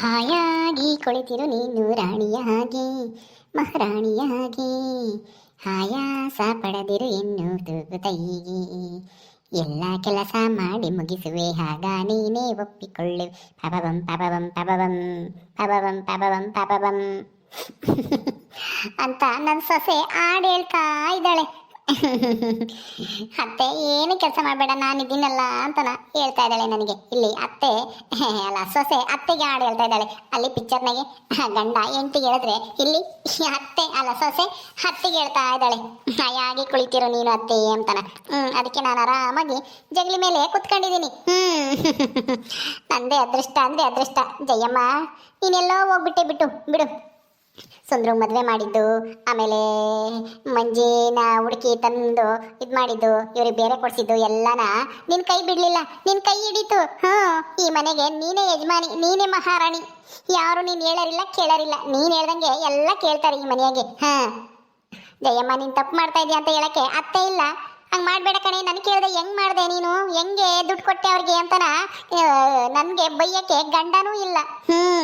ಹಾಯಾಗಿ ಕುಳಿತಿರು ನೀನು ರಾಣಿಯ ಹಾಗೆ ಮಹಾರಾಣಿಯ ಹಾಗೆ ಆಯಾಸ ಪಡೆದಿರು ಎನ್ನು ತೂಗುತ್ತೈಗೆ ಎಲ್ಲ ಕೆಲಸ ಮಾಡಿ ಮುಗಿಸುವೆ ಆಗ ನೀನೇ ಒಪ್ಪಿಕೊಳ್ಳುವೆ ಪಬಬಂ ಪಬಬಂ ಪಬಬಂ ಪಬಬಂ ಪಬಬಂ ಪಬಬಂ ಅಂತ ನನ್ನ ಸೊಸೆ ಹಾಡು ಹೇಳ್ತಾ ಇದ್ದಾಳೆ. ಅತ್ತೆ ಏನು ಕೆಲಸ ಮಾಡಬೇಡ ನಾನಿದ್ದೀನಲ್ಲ ಅಂತನ ಹೇಳ್ತಾ ಇದ್ದಾಳೆ ನನಗೆ. ಇಲ್ಲಿ ಅತ್ತೆ ಅಲ್ಲ ಸೊಸೆ ಅತ್ತೆಗೆ ಹಾಡು ಹೇಳ್ತಾ ಇದ್ದಾಳೆ. ಅಲ್ಲಿ ಪಿಕ್ಚರ್ನಾಗೆ ಗಂಡ ಹೆಂಡತಿಗೆ ಹೇಳಿದ್ರೆ ಇಲ್ಲಿ ಅತ್ತೆ ಅಲ್ಲ ಸೊಸೆ ಅತ್ತೆಗೆ ಹೇಳ್ತಾ ಇದ್ದಾಳೆ ಹಾಯಾಗಿ ಕುಳಿತಿರು ನೀನು ಅತ್ತೆ ಅಂತನ. ಅದಕ್ಕೆ ನಾನು ಆರಾಮಾಗಿ ಜಗಲಿ ಮೇಲೆ ಕುತ್ಕೊಂಡಿದ್ದೀನಿ. ನಂದೇ ಅದೃಷ್ಟ ಅಂದ್ರೆ ಅದೃಷ್ಟ. ಜಯಮ್ಮ ನೀನೆಲ್ಲೋ ಹೋಗ್ಬಿಟ್ಟೆ ಬಿಡು. ಸುಂದ್ರ ಮದುವೆ ಮಾಡಿದ್ದು, ಆಮೇಲೆ ಮಂಜಿನ ಹುಡುಕಿ ತಂದು ಇದು ಮಾಡಿದ್ದು, ಇವ್ರಿಗೆ ಬೇರೆ ಕೊಡಿಸಿದ್ದು ಎಲ್ಲನ ನಿನ್ನ ಕೈ ಬಿಡಲಿಲ್ಲ, ನಿನ್ನ ಕೈ ಹಿಡಿತು. ಈ ಮನೆಗೆ ನೀನೇ ಯಜಮಾನಿ, ನೀನೇ ಮಹಾರಾಣಿ. ಯಾರು ನೀನು ಹೇಳರಿಲ್ಲ ಕೇಳರಿಲ್ಲ, ನೀನು ಹೇಳ್ದಂಗೆ ಎಲ್ಲ ಕೇಳ್ತಾರೆ ಈ ಮನೆಯಾಗೆ. ಜಯಮ್ಮ ನೀನು ತಪ್ಪು ಮಾಡ್ತಾ ಇದೀಯ ಅಂತ ಹೇಳಕ್ಕೆ ಅತ್ತೆ ಇಲ್ಲ. ಹಂಗೆ ಮಾಡಬೇಡ ಕಣೆ, ನನಗೆ ಕೇಳಿದೆ ಹೆಂಗೆ ಮಾಡಿದೆ ನೀನು, ಹೆಂಗೆ ದುಡ್ಡು ಕೊಟ್ಟೆ ಅವ್ರಿಗೆ ಅಂತನ ನನಗೆ ಬೈಯಕ್ಕೆ ಗಂಡನೂ ಇಲ್ಲ.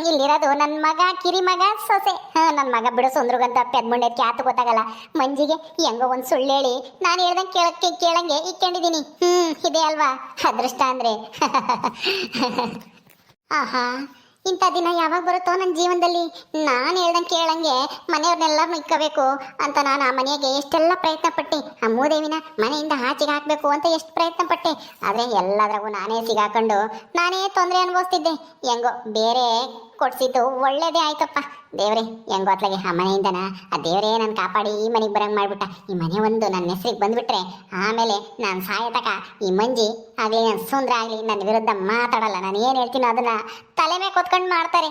ಇಲ್ಲಿರೋದು ನನ್ನ ಮಗ, ಕಿರಿ ಮಗ, ಸೊಸೆ. ನನ್ನ ಮಗ ಬಿಡು ಸುಂದ್ರಗಂತ ಪೆದ್ಮುಂಡೆದಕ್ಕೆ ಆತು ಗೊತ್ತಾಗಲ್ಲ. ಮಂಜಿಗೆ ಹೆಂಗೋ ಒಂದು ಸುಳ್ಳು ಹೇಳಿ ನಾನು ಹೇಳ್ದಂಗೆ ಕೇಳಂಗೆ ಇಕ್ಕೊಂಡಿದ್ದೀನಿ. ಇದೆ ಅಲ್ವಾ ಅದೃಷ್ಟ ಅಂದರೆ. ಆಹಾ, ಇಂಥ ದಿನ ಯಾವಾಗ ಬರುತ್ತೋ ನನ್ನ ಜೀವನದಲ್ಲಿ. ನಾನು ಹೇಳ್ದಂಗೆ ಕೇಳಂಗೆ ಮನೆಯವ್ರನ್ನೆಲ್ಲ ಇಕ್ಕಬೇಕು ಅಂತ ನಾನು ಆ ಮನೆಗೆ ಎಷ್ಟೆಲ್ಲ ಪ್ರಯತ್ನ ಪಟ್ಟೆ. ಆ ಮೂದೇವಿನ ಮನೆಯಿಂದ ಆಚೆಗೆ ಹಾಕಬೇಕು ಅಂತ ಎಷ್ಟು ಪ್ರಯತ್ನ ಪಟ್ಟೆ. ಆದರೆ ಎಲ್ಲದ್ರಾಗೂ ನಾನೇ ಸಿಗಾಕೊಂಡು ನಾನೇ ತೊಂದರೆ ಅನುಭವಿಸ್ತಿದ್ದೆ. ಹೆಂಗೋ ಬೇರೆ ಕೊಡ್ಸಿದ್ದು ಒಳ್ಳೇದೇ ಆಯ್ತಪ್ಪ. ದೇವ್ರೆ ಹೆಂಗೋ ಅತ್ಲಾಗೆ ಆ ಮನೆಯಿಂದನ ಆ ದೇವರೇ ನಾನು ಕಾಪಾಡಿ ಈ ಮನೆಗೆ ಬರಂಗೆ ಮಾಡಿಬಿಟ್ಟ. ಈ ಮನೆ ಒಂದು ನನ್ನ ಹೆಸರಿಗೆ ಬಂದುಬಿಟ್ರೆ ಆಮೇಲೆ ನಾನು ಸಾಯತಕ ಈ ಮಂಜಿ ಆಗಲಿ ನನ್ನ ಸುಂದ್ರ ಆಗಲಿ ನನ್ನ ವಿರುದ್ಧ ಮಾತಾಡಲ್ಲ. ನಾನು ಏನು ಹೇಳ್ತೀನೋ ಅದನ್ನ ತಲೆ ಮೇಲೆ ಕೊತ್ಕೊಂಡು ಮಾಡ್ತಾರೆ.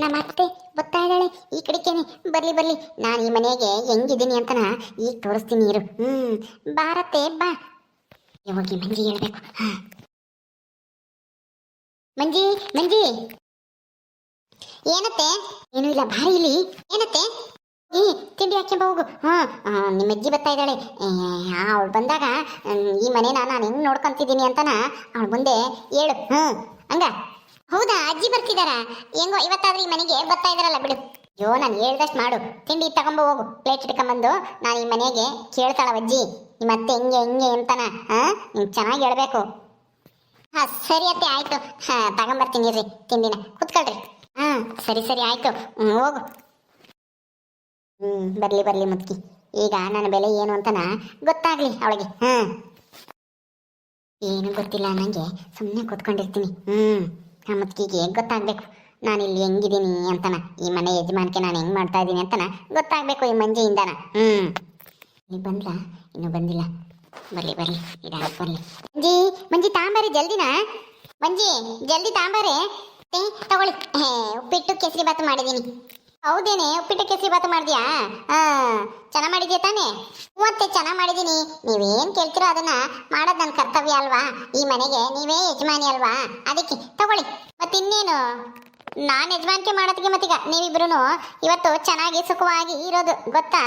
ನಮ್ಮ ಅತ್ತೆ ಬರ್ತಾ ಇದ್ದಾಳೆ ಈ ಕಡೆಗೇನೆ. ಬರ್ಲಿ ನಾನು ಈ ಮನೆಗೆ ಹೆಂಗಿದ್ದೀನಿ ಅಂತನ ಈಗ ತೋರಿಸ್ತೀನಿ ಇರು. ಬಾರತ್ತೆ ಬಾ. ಹೋಗಿ ಮಂಜಿ ಹೇಳ್ಬೇಕು. ಮಂಜಿ ಏನತ್ತೆ? ಏನು ಇಲ್ಲ ಬಾರಿ ಇಲ್ಲಿ. ಏನತ್ತೆ? ತಿಂಡಿ ಹಾಕ್ಯಂಬ ಹೋಗು. ನಿಮ್ಮ ಅಜ್ಜಿ ಬರ್ತಾ ಇದ್ದಾಳೆ. ಅವಳು ಬಂದಾಗ ಈ ಮನೇನ ನಾನು ಹೆಂಗ್ ನೋಡ್ಕೊಂತಿದ್ದೀನಿ ಅಂತನ ಅವಳು ಮುಂದೆ ಹೇಳು. ಹಂಗ ಹೌದಾ? ಅಜ್ಜಿ ಬರ್ತಿದಾರ? ಹೆಂಗೋ ಇವತ್ತಾದ್ರೂ ಈ ಮನೆಗೆ ಬರ್ತಾ ಇದಾರಲ್ಲ ಬಿಡು. ಅಯ್ಯೋ ನಾನು ಹೇಳ್ದಷ್ಟು ಮಾಡು. ತಿಂಡಿ ತಗೊಂಬ ಹೋಗು, ಪ್ಲೇಟ್ ಇಟ್ಕೊಂಬಂದು. ನಾನು ಈ ಮನೆಗೆ ಕೇಳ್ತಾಳ ಅಜ್ಜಿ ನಿಮ್ಮ ಅತ್ತೆ ಹೆಂಗೆ ಅಂತನ. ನಿಂಗೆ ಚೆನ್ನಾಗಿ ಹೇಳ್ಬೇಕು. ಸರಿ ಅತ್ತೆ ಆಯ್ತು. ತಗೊಂಬರ್ತೀನಿ ರೀ ತಿಂಡಿನ, ಕುತ್ಕೊಳ್ರಿ. ಸರಿ ಆಯ್ತು. ಹೋಗು. ಬರ್ಲಿ ಮುತ್ಕಿ. ಈಗ ನನ್ನ ಬೆಲೆ ಏನು ಅಂತನ ಗೊತ್ತಾಗ್ಲಿ ಅವಳಿಗೆ. ಏನು ಗೊತ್ತಿಲ್ಲ ನನಗೆ, ಸುಮ್ಮನೆ ಕೂತ್ಕೊಂಡಿರ್ತೀನಿ. ಆ ಮುತ್ಕಿಗೆ ಗೊತ್ತಾಗ್ಬೇಕು ನಾನಿಲ್ಲಿ ಹೆಂಗಿದ್ದೀನಿ ಅಂತನ, ಈ ಮನೆ ಯಜಮಾನಿಕೆ ನಾನು ಹೆಂಗ್ ಮಾಡ್ತಾ ಇದ್ದೀನಿ ಅಂತನ ಗೊತ್ತಾಗ್ಬೇಕು ಈ ಮಂಜಿಯಿಂದನ. ನೀ ಬಂದ್ಲ? ಇನ್ನೂ ಬಂದಿಲ್ಲ. ಬರ್ಲಿ ಇದಾಗಕ್ಕೆ ಬರ್ಲಿ. ಮಂಜಿ ತಾಂಬಾರಿ ಜಲ್ದಿನ. ಮಂಜಿ ಜಲ್ದಿ ತಾಂಬಾರೆ. ತಗೊಳ್ಳಿ, ಉಪ್ಪಿಟ್ಟು ಕೇಸರಿ ಬಾತು ಮಾಡಿದ್ದೀನಿ. ಹೌದೇನೆ, ಉಪ್ಪಿಟ್ಟು ಕೇಸರಿ ಬಾತು ಮಾಡಿದ್ಯಾ? ಚೆನ್ನಾಗಿ ಮಾಡಿದ್ಯಾ ತಾನೇ? ಮತ್ತೆ ಚೆನ್ನಾಗಿ ಮಾಡಿದ್ದೀನಿ. ನೀವೇನು ಕೇಳ್ತೀರೋ ಅದನ್ನ ಮಾಡೋದು ನನ್ನ ಕರ್ತವ್ಯ ಅಲ್ವಾ? ಈ ಮನೆಗೆ ನೀವೇ ಯಜಮಾನಿ ಅಲ್ವಾ? ಅದಕ್ಕೆ ತಗೊಳ್ಳಿ. ಮತ್ತಿನ್ನೇನು, ನಾನು ಯಜಮಾನಿಕೆ ಮಾಡೋದಕ್ಕೆ ಮತ್ತೀಗ ನೀವಿಬ್ರು ಇವತ್ತು ಚೆನ್ನಾಗಿ ಸುಖವಾಗಿ ಇರೋದು ಗೊತ್ತಾ?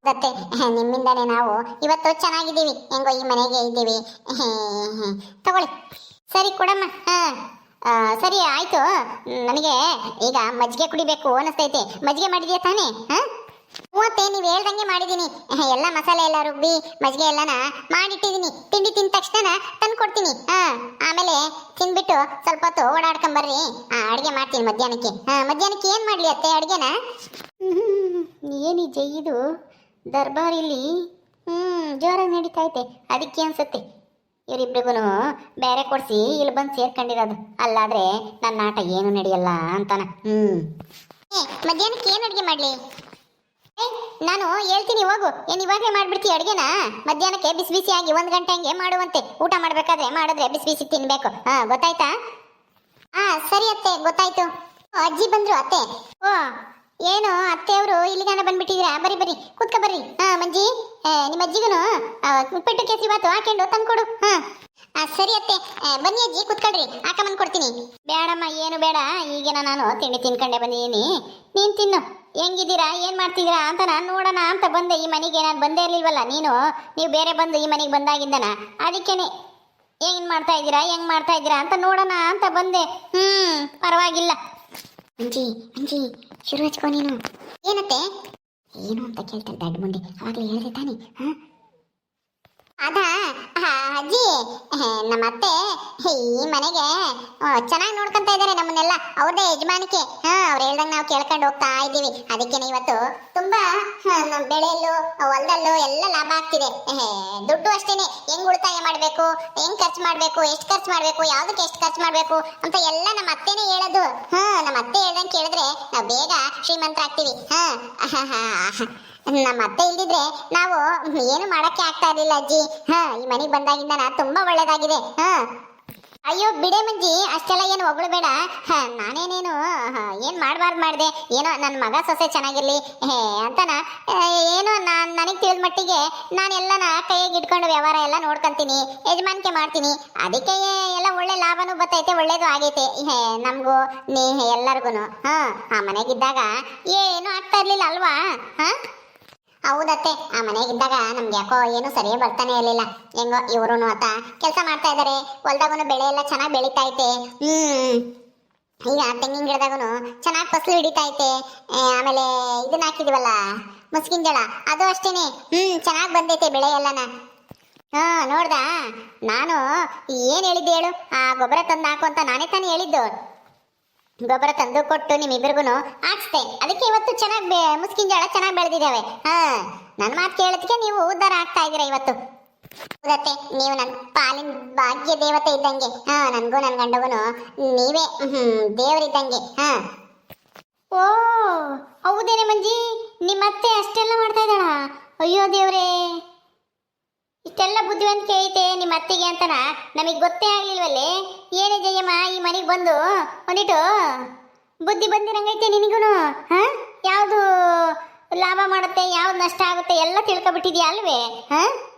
ಮತ್ತೆ ನಿಮ್ಮಿಂದಾನೇ ನಾವು ಇವತ್ತು ಚೆನ್ನಾಗಿದ್ದೀವಿ. ಹೆಂಗೋ ಈ ಮನೆಗೆ ಇದ್ದೀವಿ. ತಗೊಳ್ಳಿ. ಸರಿ ಕೊಡಮ್ಮ. ಸರಿ ಆಯ್ತು. ನನಗೆ ಈಗ ಮಜ್ಜಿಗೆ ಕುಡಿಬೇಕು ಅನಿಸ್ತೈತೆ. ಮಜ್ಜಿಗೆ ಮಾಡಿದ್ಯಾ ತಾನೇ? ಮೂವತ್ತೆ ನೀವು ಹೇಳ್ದಂಗೆ ಮಾಡಿದ್ದೀನಿ. ಎಲ್ಲ ಮಸಾಲೆ ಎಲ್ಲ ರುಬ್ಬಿ ಮಜ್ಜಿಗೆ ಎಲ್ಲನ ಮಾಡಿಟ್ಟಿದ್ದೀನಿ. ತಿಂಡಿ ತಿಂದ ತಕ್ಷಣ ತಂದು ಕೊಡ್ತೀನಿ. ಆಮೇಲೆ ತಿಂದ್ಬಿಟ್ಟು ಸ್ವಲ್ಪ ಹೊತ್ತು ಓಡಾಡ್ಕೊಂಬರ್ರಿ. ಅಡುಗೆ ಮಾಡ್ತೀನಿ ಮಧ್ಯಾಹ್ನಕ್ಕೆ. ಮಧ್ಯಾಹ್ನಕ್ಕೆ ಏನು ಮಾಡಲಿ ಅತ್ತೆ ಅಡುಗೆನ? ಏನಿದೆ ಇದು ದರ್ಬಾರಿಲಿ? ಜೋರಾಗಿ ನಡೀತೈತೆ. ಅದಕ್ಕೆ ಅನ್ಸುತ್ತೆ ಇವರಿಬ್ರಿಗೂ ಬೇರೆ ಕೊಡಿಸಿ ಇಲ್ಲಿ ಬಂದು ಸೇರ್ಕೊಂಡಿರೋದು. ಅಲ್ಲಾದ್ರೆ ನನ್ನ ಆಟ ಏನು ನಡೆಯಲ್ಲ ಅಂತಾನ. ಮಧ್ಯಾಹ್ನಕ್ಕೆ ಏನು ಅಡುಗೆ ಮಾಡಲಿ? ನಾನು ಹೇಳ್ತೀನಿ ಹೋಗು. ಏನು ಇವಾಗಲೇ ಮಾಡ್ಬಿಡ್ತೀವಿ ಅಡುಗೆನ? ಮಧ್ಯಾಹ್ನಕ್ಕೆ ಬಿಸಿಯಾಗಿ 1 ಗಂಟೆ ಹಂಗೆ ಮಾಡುವಂತೆ. ಊಟ ಮಾಡಬೇಕಾದ್ರೆ ಮಾಡಿದ್ರೆ ಬಿಸಿ ತಿನ್ಬೇಕು. ಗೊತ್ತಾಯ್ತಾ? ಸರಿ ಅತ್ತೆ ಗೊತ್ತಾಯ್ತು. ಅಜ್ಜಿ ಬಂದ್ರು ಅತ್ತೆ. ಏನು ಅತ್ತೆಯವರು ಇಲ್ಲಿಗಾನ ಬಂದ್ಬಿಟ್ಟಿದ್ದೀರಾ? ಬರ್ರಿ ಕೂತ್ಕೊ ಬರ್ರಿ. ಮಂಜಿ ನಿಮ್ಮ ಅಜ್ಜಿಗೂ ಉಪ್ಪಿಟ್ಟು ಕೇಸರಿ ಬಾತು ಹಾಕೊಂಡು ತಂದ್ಕೊಡು. ಸರಿ ಅತ್ತೆ, ಬನ್ನಿ ಅಜ್ಜಿ ಕೂತ್ಕೊಳ್ರಿ, ಹಾಕೊಂಬಂದು ಕೊಡ್ತೀನಿ. ಬೇಡಮ್ಮ ಏನು ಬೇಡ, ಈಗೇನ ನಾನು ತಿಂಡಿ ತಿನ್ಕೊಂಡೆ ಬಂದಿದ್ದೀನಿ. ನೀನು ತಿನ್ನು. ಹೆಂಗಿದ್ದೀರಾ, ಏನು ಮಾಡ್ತಿದ್ದೀರಾ ಅಂತ ನಾನು ನೋಡೋಣ ಅಂತ ಬಂದೆ. ಈ ಮನೆಗೆ ನಾನು ಬಂದೇ ಇರಲಿಲ್ವಲ್ಲ, ನೀವು ಬೇರೆ ಬಂದು ಈ ಮನೆಗೆ ಬಂದಾಗಿದ್ದನ. ಅದಕ್ಕೇನೆ ಹೆಂಗ್ ಮಾಡ್ತಾ ಇದ್ದೀರಾ ಹೆಂಗ್ ಮಾಡ್ತಾ ಇದ್ದೀರಾ ಅಂತ ನೋಡೋಣ ಅಂತ ಬಂದೆ. ಪರವಾಗಿಲ್ಲ. ಮಂಜಿ ಮಂಜಿ ಶುರು ಹಚ್ಕೋ ನೀನು. ಏನತ್ತೆ? ಏನು ಅಂತ ಕೇಳ್ತಾರೆ ದಡ್ಡ ಮುಂದೆ. ಅವಾಗಲೇ ಹೇಳಿದೆ ತಾನೆ. ಅದ ಅಜ್ಜಿ, ನಮ್ಮ ಅತ್ತೆ ಈ ಮನೆಗೆ ಚೆನ್ನಾಗಿ ನೋಡ್ಕೊಂತ ಇದ್ದಾರೆ ನಮ್ಮನ್ನೆಲ್ಲ. ಅವ್ರದೇ ಯಜಮಾನಿಕೆ. ಅವ್ರು ಹೇಳ್ದಂಗೆ ನಾವು ಕೇಳ್ಕೊಂಡು ಹೋಗ್ತಾ ಇದ್ದೀವಿ. ಅದಕ್ಕೇನೆ ಇವತ್ತು ತುಂಬಾ ಬೆಳೆಯಲ್ಲೂ ಹೊಲದಲ್ಲೂ ಎಲ್ಲ ಲಾಭ ಆಗ್ತಿದೆ. ದುಡ್ಡು ಅಷ್ಟೇನೆ, ಹೆಂಗ್ ಉಳಿತಾಯ ಮಾಡ್ಬೇಕು, ಹೆಂಗ್ ಖರ್ಚು ಮಾಡ್ಬೇಕು, ಎಷ್ಟು ಖರ್ಚು ಮಾಡ್ಬೇಕು, ಯಾವ್ದಕ್ಕೆ ಎಷ್ಟು ಖರ್ಚು ಮಾಡ್ಬೇಕು ಅಂತ ಎಲ್ಲ ನಮ್ಮ ಅತ್ತೆನೇ ಹೇಳೋದು. ನಮ್ಮ ಅತ್ತೆ ಹೇಳ್ದಂಗೆ ಕೇಳಿದ್ರೆ ನಾವು ಬೇಗ ಶ್ರೀಮಂತರಾಗ್ತೀವಿ. ನಮ್ಮ ಅತ್ತೆ ಇಲ್ದಿದ್ರೆ ನಾವು ಏನು ಮಾಡಕ್ಕೆ ಆಗ್ತಾ ಇರ್ಲಿಲ್ಲ ಅಜ್ಜಿ. ಈ ಮನೆಗೆ ಬಂದಾಗಿಂದ ತುಂಬಾ ಒಳ್ಳೇದಾಗಿದೆ. ಅಯ್ಯೋ ಬಿಡೆ ಮಂಜಿ, ಅಷ್ಟೆಲ್ಲ ಏನು ಹೊಗಳಬೇಡ. ನಾನೇನೇನು ಏನ್ ಮಾಡಬಾರ್ದು ಮಾಡಿದೆ. ಏನೋ ನನ್ನ ಮಗ ಸೊಸೆ ಚೆನ್ನಾಗಿರ್ಲಿ ಅಂತನ ಏನೋ ನನಗೆ ತಿಳಿದ ಮಟ್ಟಿಗೆ ನಾನೆಲ್ಲನ ಕೈಯಾಗಿ ಇಟ್ಕೊಂಡು ವ್ಯವಹಾರ ಎಲ್ಲ ನೋಡ್ಕೊಂತೀನಿ, ಯಜಮಾನಿಕೆ ಮಾಡ್ತೀನಿ. ಅದಕ್ಕೆ ಎಲ್ಲ ಒಳ್ಳೆ ಲಾಭನೂ ಬರ್ತೈತೆ, ಒಳ್ಳೇದು ಆಗೈತೆ ನಮಗೂ ಎಲ್ಲರಿಗೂ. ಆ ಮನೆಗಿದ್ದಾಗ ಏನು ಆಗ್ತಾ ಇರ್ಲಿಲ್ಲ ಅಲ್ವಾ? ಹೌದತ್ತೆ, ಆ ಮನೆಗಿದ್ದಾಗ ನಮ್ಗೆ ಯಾಕೋ ಏನು ಸರಿಯೇ ಬರ್ತಾನೆ ಇರಲಿಲ್ಲ. ಹೆಂಗೋ ಇವರು ಆತ ಕೆಲಸ ಮಾಡ್ತಾ ಇದ್ದಾರೆ, ಹೊಲ್ದಾಗೂ ಬೆಳೆ ಎಲ್ಲ ಚೆನ್ನಾಗಿ ಬೆಳೀತಾ ಐತೆ. ಈಗ ತೆಂಗಿನ ಗಿಡದಾಗೂ ಚೆನ್ನಾಗಿ ಫಸಲು ಹಿಡಿತಾ ಐತೆ. ಆಮೇಲೆ ಇದನ್ನ ಹಾಕಿದೀವಲ್ಲ ಮುಸ್ಕಿನ ಜೋಳ, ಅದು ಅಷ್ಟೇನೆ ಚೆನ್ನಾಗಿ ಬಂದೈತೆ ಬೆಳೆ ಎಲ್ಲನ. ನೋಡ್ದಾ, ನಾನು ಏನ್ ಹೇಳಿದ್ದೆ ಹೇಳು? ಆ ಗೊಬ್ಬರ ತಂದು ಹಾಕು ಅಂತ ನಾನೇ ತಾನೇ ಹೇಳಿದ್ದು. ಗೊಬ್ಬರ ತಂದು ಕೊಟ್ಟು ನಿಮ್ಮಿಬ್ಬರಿಗೂ ಹಾಕ್ಸ್ದೆ. ಅದಕ್ಕೆ ಇವತ್ತು ಚೆನ್ನಾಗಿ ಮುಸ್ಕಿನ ಜೋಳ ಚೆನ್ನಾಗಿ ಬೆಳೆದಿದ್ದಾವೆ. ನನ್ನ ಮಾತು ಕೇಳೋದಕ್ಕೆ ನೀವು ಉದ್ಧಾರ ಆಗ್ತಾ ಇದ್ದೀರಾ ಇವತ್ತು. ಹೌದತ್ತೆ, ನೀವು ನನ್ನ ಪಾಲಿನ ಭಾಗ್ಯ ದೇವತೆ ಇದ್ದಂಗೆ. ನನ್ಗೂ ನನ್ನ ಗಂಡಗೂ ನೀವೇ ದೇವರಿದ್ದಂಗೆ. ಓ ಹೌದೇನೆ ಮಂಜಿ, ನಿಮ್ಮತ್ತೆ ಅಷ್ಟೆಲ್ಲ ಮಾಡ್ತಾ ಇದ್ದಾಳ? ಅಯ್ಯೋ ದೇವ್ರೇ, ಇಷ್ಟೆಲ್ಲ ಬುದ್ಧಿವಂತಿಕೆ ಐತೆ ನಿಮ್ಮ ಅತ್ತಿಗೆ ಅಂತನ ನಮಗೆ ಗೊತ್ತೇ ಆಗ್ಲಿಲ್ವಲ್ಲೇ. ಏನೇ ಜಯಮ್ಮ, ಈ ಮನೆಗೆ ಬಂದು ಒಂದಿಟ್ಟು ಬುದ್ಧಿ ಬಂದಿರಂಗೈತೆ ನಿನಗೂ. ಯಾವುದು ಲಾಭ ಮಾಡುತ್ತೆ, ಯಾವ್ದು ನಷ್ಟ ಆಗುತ್ತೆ ಎಲ್ಲ ತಿಳ್ಕೊಬಿಟ್ಟಿದ್ಯಾ ಅಲ್ವೇ?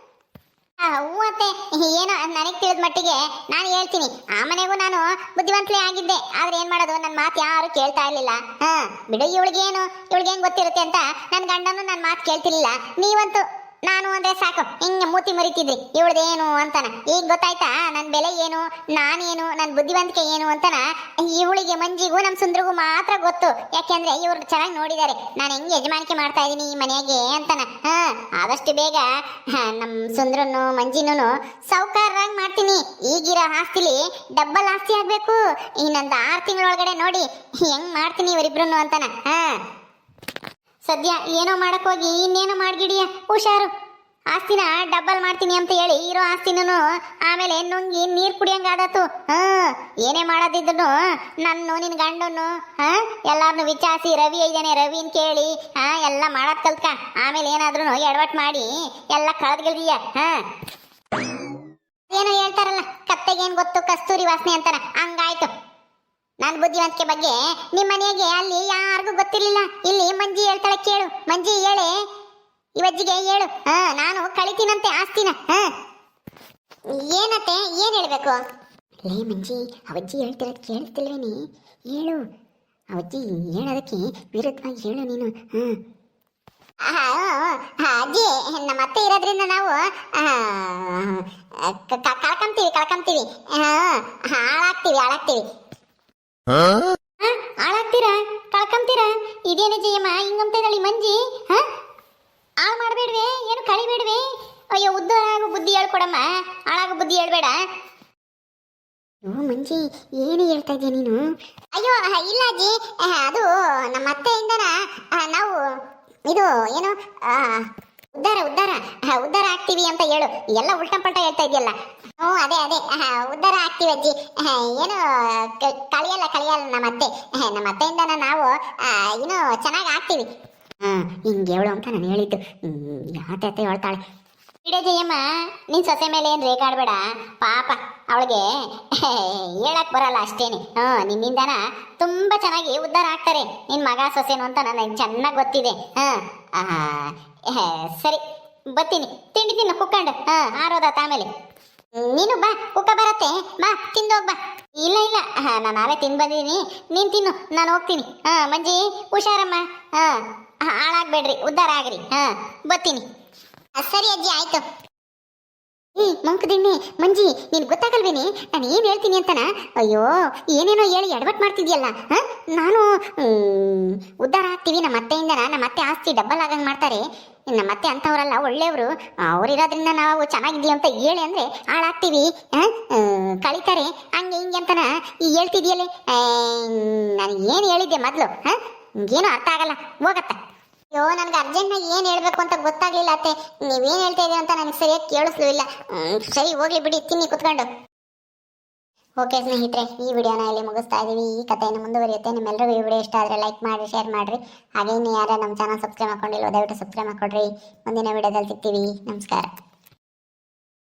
ಹ್ಞೂ ಅತ್ತೆ, ಏನೋ ನನಗೆ ತಿಳಿದ ಮಟ್ಟಿಗೆ ನಾನು ಹೇಳ್ತೀನಿ. ಆ ಮನೆಗೂ ನಾನು ಬುದ್ಧಿವಂತಲೇ ಆಗಿದ್ದೆ. ಆದ್ರೆ ಏನ್ ಮಾಡೋದು, ನನ್ನ ಮಾತು ಯಾರು ಕೇಳ್ತಾ ಇರ್ಲಿಲ್ಲ. ಬಿಡು, ಇವಳಿಗೇನು ಗೊತ್ತಿರುತ್ತೆ ಅಂತ ನನ್ನ ಗಂಡನು ನನ್ನ ಮಾತು ಕೇಳ್ತಿರ್ಲಿಲ್ಲ. ನೀವಂತೂ ನಾನು ಅಂದ್ರೆ ಸಾಕು ಹಿಂಗೆ ಮೂತಿ ಮರಿತಿದ್ರಿ ಇವಳದೇನು ಅಂತಾನ. ಈಗ ಗೊತ್ತಾಯ್ತಾ ನನ್ನ ಬೆಲೆ ಏನು, ನಾನೇನು, ನನ್ನ ಬುದ್ಧಿವಂತಿಕೆ ಏನು ಅಂತಾನ. ಇವಳಿಗೆ ಮಂಜಿಗೂ ನಮ್ಮ ಸುಂದ್ರಿಗೂ ಮಾತ್ರ ಗೊತ್ತು. ಯಾಕೆಂದ್ರೆ ಇವ್ರು ಚೆನ್ನಾಗಿ ನೋಡಿದ್ದಾರೆ ನಾನು ಹೆಂಗೆ ಯಜಮಾನಿಕೆ ಮಾಡ್ತಾ ಇದ್ದೀನಿ ಈ ಮನೆಗೆ ಅಂತಾನ. ಆದಷ್ಟು ಬೇಗ ನಮ್ಮ ಸುಂದ್ರನ್ನು ಮಂಜಿನೂ ಸೌಕಾರಾಗಿ ಮಾಡ್ತೀನಿ. ಈಗಿರೋ ಆಸ್ತಿಲಿ ಡಬ್ಬಲ್ ಆಸ್ತಿ ಆಗ್ಬೇಕು. ಇನ್ನೊಂದು 6 ತಿಂಗಳೊಳಗಡೆ ನೋಡಿ ಹೆಂಗ್ ಮಾಡ್ತೀನಿ ಇವರಿಬ್ರು ಅಂತಾನ. ಸದ್ಯ ಏನೋ ಮಾಡಕ್ ಹೋಗಿ ಇನ್ನೇನೋ ಮಾಡ್ಗಿಡಿಯ. ಹುಷಾರು, ಆಸ್ತಿನ ಡಬ್ಬಲ್ ಮಾಡ್ತೀನಿ ಅಂತ ಹೇಳಿ ಇರೋ ಆಸ್ತಿನೂ ಆಮೇಲೆ ನುಂಗಿ ನೀರು ಕುಡಿಯಂಗಾದತ್ತು. ಏನೇ ಮಾಡೋದಿದ್ರು ನಿನ್ನ ಗಂಡನ್ನು ಎಲ್ಲಾರನ್ನು ವಿಚಾರಿಸಿ ರವಿ ಇದ್ದಾನೆ ರವಿನ್ ಕೇಳಿ ಎಲ್ಲ ಮಾಡೋದ್ ಕಲ್ತ್ಕ. ಆಮೇಲೆ ಏನಾದ್ರೂ ಎಡವಟ್ ಮಾಡಿ ಎಲ್ಲ ಕಳೆದ್ಗಿಲ್ದಿಯ. ಏನೋ ಹೇಳ್ತಾರಲ್ಲ, ಕತ್ತೆಗೇನ್ ಗೊತ್ತು ಕಸ್ತೂರಿ ವಾಸನೆ ಅಂತಾನ, ಹಂಗಾಯ್ತು. ನನ್ನ ಬುದ್ಧಿವಂತಿಕೆ ಬಗ್ಗೆ ನಿಮ್ಮ ಮನೆಗೆ ಅಲ್ಲಿ ಯಾರಿಗೂ ಗೊತ್ತಿರ್ಲಿಲ್ಲ. ಇಲ್ಲಿ ಮಂಜಿ ಹೇಳ್ತಾಳೆ ಕೇಳು. ಮಂಜಿ ಹೇಳೆ, ಇವಜ್ಜಿಗೆ ಹೇಳು. ನಾನು ಕಳಿತೀನಂತೆ ಆಸ್ತಿನ. ಏನತ್ತೆ, ಏನ್ ಹೇಳ್ಬೇಕು? ಲೇ ಮಂಜಿ, ಅವಜ್ಜಿ ಹೇಳ್ತಿರೋದು ಕೇಳ್ತಿಲ್ವೇನಿ? ಹೇಳು, ಅವಜ್ಜಿ ಹೇಳೋದಕ್ಕೆ ವಿರುದ್ಧವಾಗಿ ಹೇಳು ನೀನು. ಅಜ್ಜಿ, ನಮ್ಮ ಅತ್ತೆ ಇರೋದ್ರಿಂದ ನಾವು ಕಳ್ಕೊಂತೀವಿ, ಹಾಳಾಗ್ತೀವಿ. ಹಾಳಾಗ್ತೀರಾ, ಕಳ್ಕೊಂತೀರಾ? ಇದೇನು ಜಯಮ್ಮ ಹಿಂಗಂತ ಇದ್ದಾಳಿ ಮಂಜಿ? ಹಾಳು ಮಾಡಬೇಡ್ವೆ, ಏನು ಕಳಿಬೇಡ್ವೆ. ಅಯ್ಯೋ, ಉದ್ದಾರಾಗು ಬುದ್ಧಿ ಹೇಳ್ಕೊಡಮ್ಮ, ಹಾಳಾಗು ಬುದ್ಧಿ ಹೇಳ್ಬೇಡ. ಮಂಜಿ, ಏನು ಹೇಳ್ತಾ ಇದೀಯ ನೀನು? ಅಯ್ಯೋ ಇಲ್ಲ ಅಜ್ಜಿ, ಅದು ನಮ್ಮ ಅತ್ತೆಯಿಂದನ ನಾವು ಇದು ಏನು ಉದ್ಧಾರ ಆಗ್ತೀವಿ ಅಂತ ಹೇಳು. ಎಲ್ಲ ಉಲ್ಟಾ ಪಲ್ಟಾ ಹೇಳ್ತಾ ಇದೆಯಲ್ಲ. ಅದೇ ಉದ್ಧಾರ ಆಗ್ತೀವಿ ಅಜ್ಜಿ. ಏನು ಕಳಿಯಲ್ಲ ನಮ್ಮ ಅತ್ತೆಯಿಂದ ನಾವು ಏನು ಚೆನ್ನಾಗಿ ಆಗ್ತೀವಿ. ಹಿಂಗೆ ಹೇಳು ಅಂತ ನಾನು ಹೇಳಿದ್ದು. ಯಾತೆ ಹೇಳ್ತಾಳೆ. ಬಿಡೆ ಜಯಮ್ಮ, ನಿನ್ ಸೊಸೆ ಮೇಲೆ ಏನು ರೇಗಾಡ್ಬೇಡ. ಪಾಪ ಅವಳಿಗೆ ಹೇಳಕ್ ಬರಲ್ಲ ಅಷ್ಟೇನೆ. ನಿನ್ನಿಂದನ ತುಂಬಾ ಚೆನ್ನಾಗಿ ಉದ್ಧಾರ ಆಗ್ತಾರೆ ನಿನ್ ಮಗ ಸೊಸೆನು ಅಂತ ನನಗೆ ಚೆನ್ನಾಗಿ ಗೊತ್ತಿದೆ. ಸರಿ, ಬರ್ತೀನಿ. ತಿಂಡಿ ತಿನ್ನು ಕುಕ್ಕಂಡು. ಆರೋದಾತ ಆಮೇಲೆ ನೀನು ಬಾ, ಕುಕ್ಕ ಬರತ್ತೆ, ಬಾ ತಿಂದೋಗ್ ಬಾ. ಇಲ್ಲ ನಾನು ನಾವೇ ತಿಂದು ಬಂದಿದ್ದೀನಿ, ನೀನು ತಿನ್ನು, ನಾನು ಹೋಗ್ತೀನಿ. ಮಂಜಿ ಹುಷಾರಮ್ಮ, ಹಾಳಾಗ್ಬೇಡ್ರಿ, ಉದ್ಧಾರ ಆಗ್ರಿ. ಬರ್ತೀನಿ. ಸರಿ ಅಜ್ಜಿ, ಆಯ್ತು. ಮಂಕದಿಣ್ಣೆ ಮಂಜಿ ನೀನ್ ಗೊತ್ತಾಗಲ್ವೇನೆ ನಾನು ಏನ್ ಹೇಳ್ತೀನಿ ಅಂತನ. ಅಯ್ಯೋ ಏನೇನೋ ಹೇಳಿ ಎಡವಟ್ ಮಾಡ್ತಿದ್ಯಲ್ಲ. ನಾನು ಉದ್ಧಾರ ಆಗ್ತೀವಿ ನಮ್ಮ ಅತ್ತೆಯಿಂದನ. ನಮ್ಮ ಅತ್ತೆ ಆಸ್ತಿ ಡಬ್ಬಲ್ ಆಗಂಗ್ ಮಾಡ್ತಾರೆ. ನಮ್ಮ ಅತ್ತೆ ಅಂತವ್ರಲ್ಲ, ಒಳ್ಳೆಯವರು. ಅವ್ರಿರೋದ್ರಿಂದ ನಾವು ಚೆನ್ನಾಗಿದ್ದೀವಿ ಅಂತ ಹೇಳಿ ಅಂದ್ರೆ ಹಾಳಾಗ್ತೀವಿ, ಕಳಿತಾರೆ ಹಂಗೆ ಹಿಂಗೆ ಅಂತನ ಈ ಹೇಳ್ತಿದ್ಯಲ್ಲ. ನಾನು ಏನು ಹೇಳಿದ್ದೆ ಮೊದಲು? ಏನೂ ಅರ್ಥ ಆಗಲ್ಲ, ಹೋಗತ್ತ. ಅಯ್ಯೋ ನನ್ಗೆ ಅರ್ಜೆಂಟ್ನಾಗ ಏನು ಹೇಳ್ಬೇಕು ಅಂತ ಗೊತ್ತಾಗ್ಲಿಲ್ಲ ಅತ್ತೆ. ನೀವೇನು ಹೇಳ್ತಾ ಇದೀರ ಅಂತ ನನಗೆ ಸರಿಯಾಗಿ ಕೇಳಿಸ್ಲೂ ಇಲ್ಲ. ಸರಿ ಹೋಗ್ಲಿ ಬಿಡಿ, ತಿನ್ನಿ ಕುತ್ಕೊಂಡು. ಓಕೆ ಸ್ನೇಹಿತರೆ, ಈ ವಿಡಿಯೋನ ಇಲ್ಲಿ ಮುಗಿಸ್ತಾ ಇದೀವಿ. ಈ ಕಥೆಯನ್ನು ಮುಂದುವರಿಯುತ್ತೆ. ನಿಮ್ಮೆಲ್ಲರಿಗೂ ಈ ವಿಡಿಯೋ ಇಷ್ಟ ಆದರೆ ಲೈಕ್ ಮಾಡಿ, ಶೇರ್ ಮಾಡಿರಿ. ಹಾಗೆ ಇನ್ನು ಯಾರು ನಮ್ಮ ಚಾನಲ್ ಸಬ್ಸ್ಕ್ರೈಬ್ ಮಾಡ್ಕೊಂಡಿಲ್ಲ ದಯವಿಟ್ಟು ಸಬ್ಸ್ಕ್ರೈಬ್ ಮಾಡ್ಕೊಡ್ರಿ. ಮುಂದಿನ ವಿಡಿಯೋದಲ್ಲಿ ಸಿಗ್ತೀವಿ. ನಮಸ್ಕಾರ.